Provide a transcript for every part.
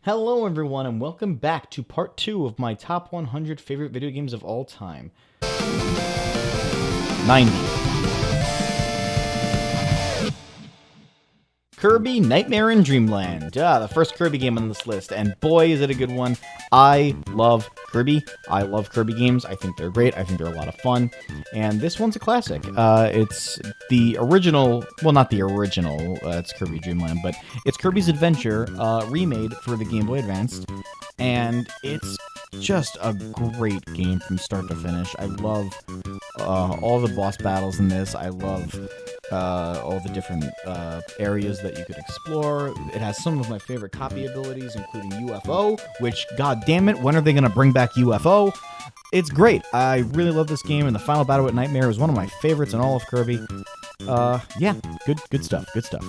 Hello everyone and welcome back to part 2 of my top 100 favorite video games of all time. 90. Kirby Nightmare in Dreamland. The first Kirby game on this list, and boy is it a good one. I love Kirby. I love Kirby games. I think they're great. I think they're a lot of fun. And this one's a classic. It's the original, well, not the original, it's Kirby Dreamland, but it's Kirby's Adventure remade for the Game Boy Advance. And it's just a great game from start to finish. I love all the boss battles in this. I love all the different areas that you could explore. It has some of my favorite copy abilities, including UFO, which, god damn it, when are they going to bring back UFO? It's great. I really love this game, and the final battle with Nightmare is one of my favorites in all of Kirby. Yeah, good stuff, good stuff.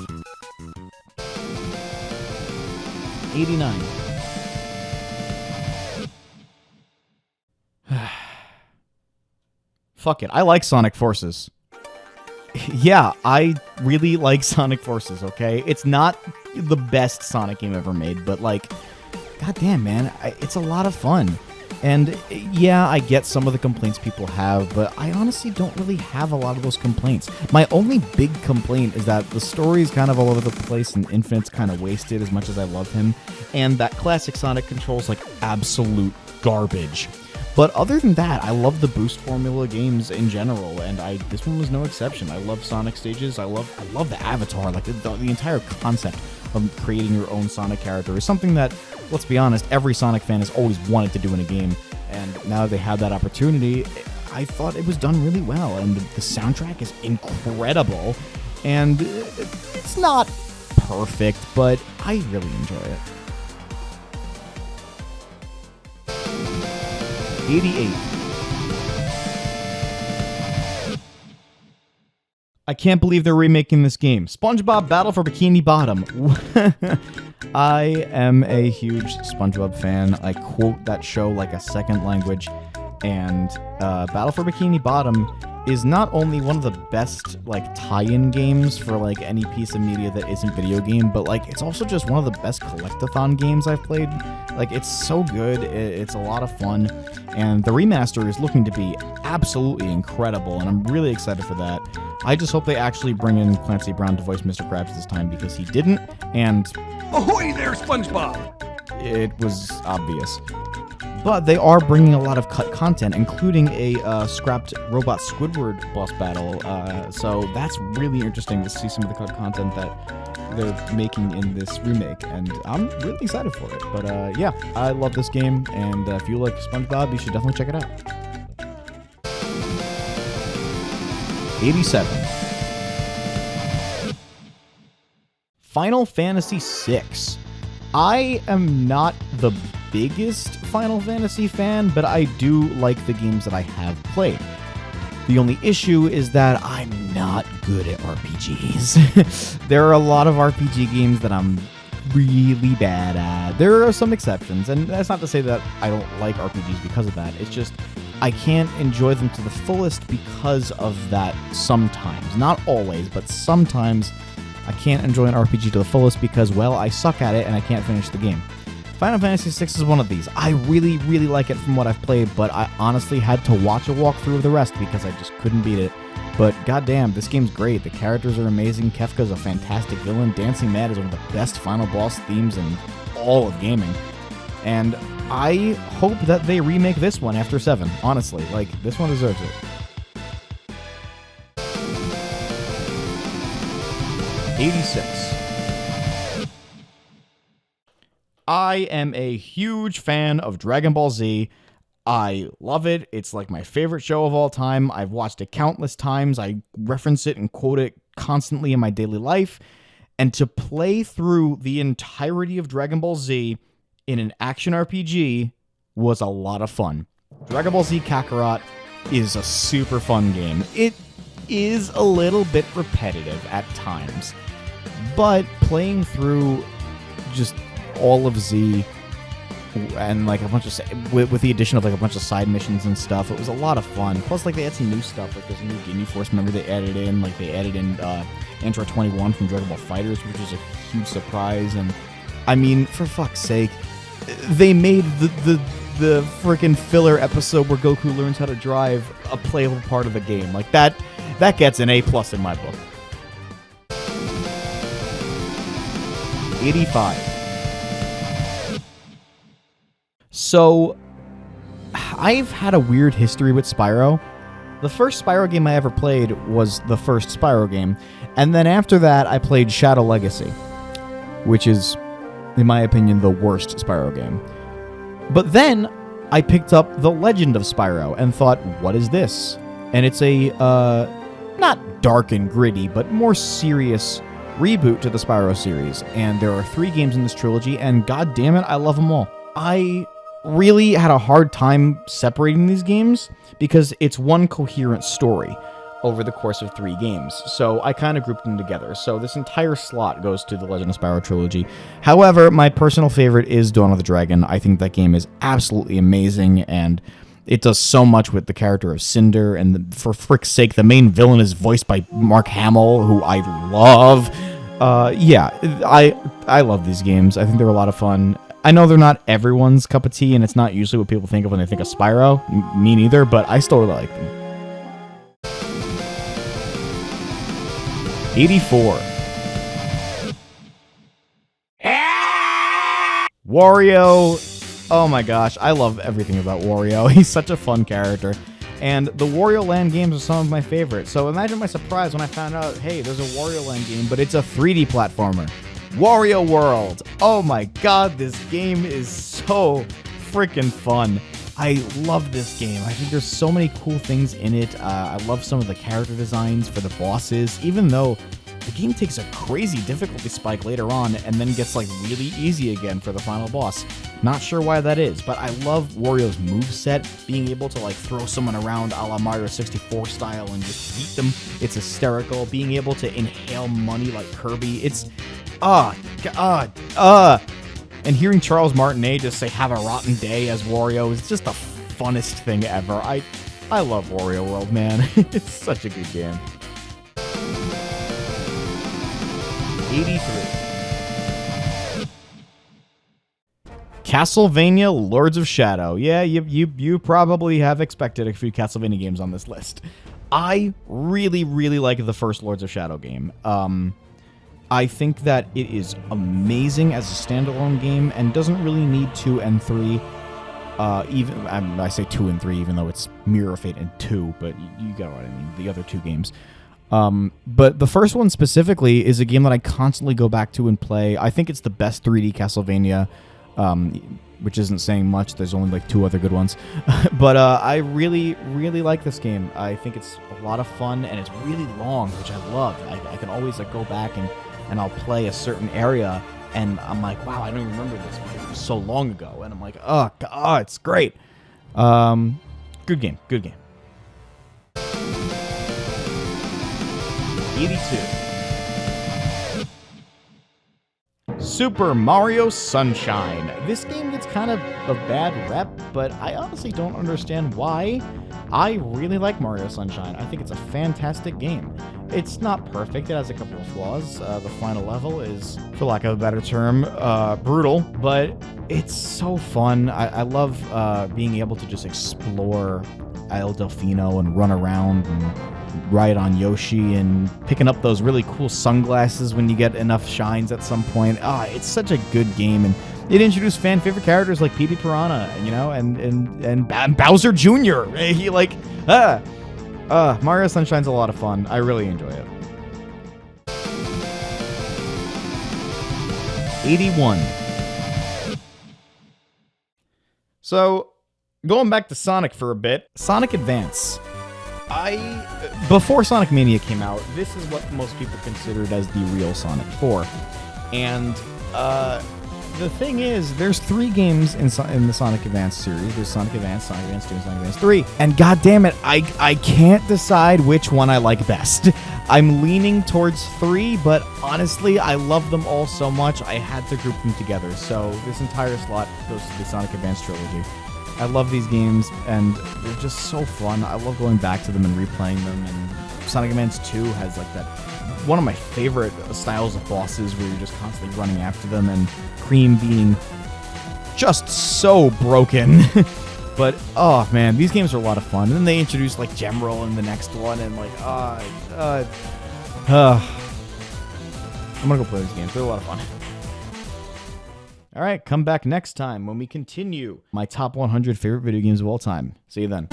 89. Fuck it, I like Sonic Forces. Yeah, I really like Sonic Forces, okay? It's not the best Sonic game ever made, but, like, goddamn, man, it's a lot of fun. And, yeah, I get some of the complaints people have, but I honestly don't really have a lot of those complaints. My only big complaint is that the story's kind of all over the place and Infinite's kind of wasted as much as I love him, and that classic Sonic controls like avaabsolute garbage. But other than that, I love the boost formula games in general, and this one was no exception. I love Sonic stages. I love the avatar. Like the entire concept of creating your own Sonic character is something that, let's be honest, every Sonic fan has always wanted to do in a game. And now that they have that opportunity, I thought it was done really well. And the soundtrack is incredible, and it's not perfect, but I really enjoy it. 88. I can't believe they're remaking this game. SpongeBob Battle for Bikini Bottom. I am a huge SpongeBob fan. I quote that show like a second language. And Battle for Bikini Bottom is not only one of the best like tie-in games for like any piece of media that isn't video game, but like it's also just one of the best collectathon games I've played. Like it's so good, it's a lot of fun, and the remaster is looking to be absolutely incredible, and I'm really excited for that. I just hope they actually bring in Clancy Brown to voice Mr. Krabs this time, because he didn't, and ahoy there, SpongeBob! It was obvious. But they are bringing a lot of cut content, including a scrapped robot Squidward boss battle. So that's really interesting to see some of the cut content that they're making in this remake, and I'm really excited for it. But yeah, I love this game, and if you like SpongeBob, you should definitely check it out. 87. Final Fantasy VI. I am not the biggest Final Fantasy fan, but I do like the games that I have played. The only issue is that I'm not good at RPGs. There are a lot of RPG games that I'm really bad at. There are some exceptions, and that's not to say that I don't like RPGs because of that. It's just I can't enjoy them to the fullest because of that sometimes. Not always, but sometimes I can't enjoy an RPG to the fullest because, well, I suck at it and I can't finish the game. Final Fantasy VI is one of these. I really, really like it from what I've played, but I honestly had to watch a walkthrough of the rest because I just couldn't beat it. But goddamn, this game's great. The characters are amazing. Kefka's a fantastic villain. Dancing Mad is one of the best final boss themes in all of gaming. And I hope that they remake this one after 7, honestly. Like, this one deserves it. 86. I am a huge fan of Dragon Ball Z. I love it. It's like my favorite show of all time. I've watched it countless times. I reference it and quote it constantly in my daily life. And to play through the entirety of Dragon Ball Z in an action RPG was a lot of fun. Dragon Ball Z Kakarot is a super fun game. It is a little bit repetitive at times, but playing through just all of Z and like a bunch of with the addition of like a bunch of side missions and stuff, it was a lot of fun. Plus, like, they had some new stuff, like there's a new Ginyu Force member they added in. Like, they added in Android 21 from Dragon Ball FighterZ, which was a huge surprise. And I mean, for fuck's sake, they made the freaking filler episode where Goku learns how to drive a playable part of the game. Like that gets an A+ in my book. 85. So, I've had a weird history with Spyro. The first Spyro game I ever played was the first Spyro game, and then after that I played Shadow Legacy, which is, in my opinion, the worst Spyro game. But then I picked up The Legend of Spyro and thought, what is this? And it's a, not dark and gritty, but more serious reboot to the Spyro series. And there are 3 games in this trilogy, and god damn it, I love them all. I really had a hard time separating these games because it's one coherent story over the course of 3 games. So I kind of grouped them together. So this entire slot goes to the Legend of Spyro trilogy. However, my personal favorite is Dawn of the Dragon. I think that game is absolutely amazing, and it does so much with the character of Cinder, and for frick's sake, the main villain is voiced by Mark Hamill, who I love. Yeah, I love these games. I think they're a lot of fun. I know they're not everyone's cup of tea, and it's not usually what people think of when they think of Spyro. Me neither, but I still really like them. 84. Wario. Oh my gosh, I love everything about Wario. He's such a fun character. And the Wario Land games are some of my favorites. So imagine my surprise when I found out, hey, there's a Wario Land game, but it's a 3D platformer. Wario World. Oh my god, this game is so freaking fun. I love this game. I think there's so many cool things in it. I love some of the character designs for the bosses, even though the game takes a crazy difficulty spike later on and then gets like really easy again for the final boss. Not sure why that is, but I love Wario's moveset, being able to like throw someone around a la Mario 64 style and just beat them. It's hysterical. Being able to inhale money like Kirby. It's and hearing Charles Martinet just say "Have a rotten day" as Wario is just the funnest thing ever. I love Wario World, man. It's such a good game. 83. Castlevania Lords of Shadow. Yeah, you probably have expected a few Castlevania games on this list. I really like the first Lords of Shadow game. I think that it is amazing as a standalone game and doesn't really need 2 and 3. Even I say 2 and 3, even though it's Mirror of Fate and 2, but you got what I mean. The other 2 games. But the first one specifically is a game that I constantly go back to and play. I think it's the best 3D Castlevania, which isn't saying much. There's only like 2 other good ones. But I really like this game. I think it's a lot of fun, and it's really long, which I love. I can always like go back and I'll play a certain area, and I'm like, wow, I don't even remember this because it was so long ago. And I'm like, oh, God, it's great. Good game. 82. Super Mario Sunshine. This game gets kind of a bad rep, but I honestly don't understand why. I really like Mario Sunshine. I think it's a fantastic game. It's not perfect. It has a couple of flaws. The final level is, for lack of a better term, brutal, but it's so fun. I love being able to just explore Isle Delfino and run around and ride on Yoshi and picking up those really cool sunglasses when you get enough shines at some point. It's such a good game, and it introduced fan favorite characters like Petey Piranha, you know, and Bowser Jr. He like Mario Sunshine's a lot of fun. I really enjoy it. 81. So, going back to Sonic for a bit, Sonic Advance. Before Sonic Mania came out, this is what most people considered as the real Sonic 4. And the thing is, there's 3 games in the Sonic Advance series. There's Sonic Advance, Sonic Advance 2, and Sonic Advance 3. And god damn it, I can't decide which one I like best. I'm leaning towards 3, but honestly, I love them all so much, I had to group them together. So this entire slot goes to the Sonic Advance trilogy. I love these games, and they're just so fun. I love going back to them and replaying them, and Sonic Advance 2 has like that, one of my favorite styles of bosses where you're just constantly running after them, and Cream being just so broken. But, oh, man, these games are a lot of fun. And then they introduced, like, Gemroll in the next one, and, like, I'm gonna go play these games. They're a lot of fun. All right, come back next time when we continue my top 100 favorite video games of all time. See you then.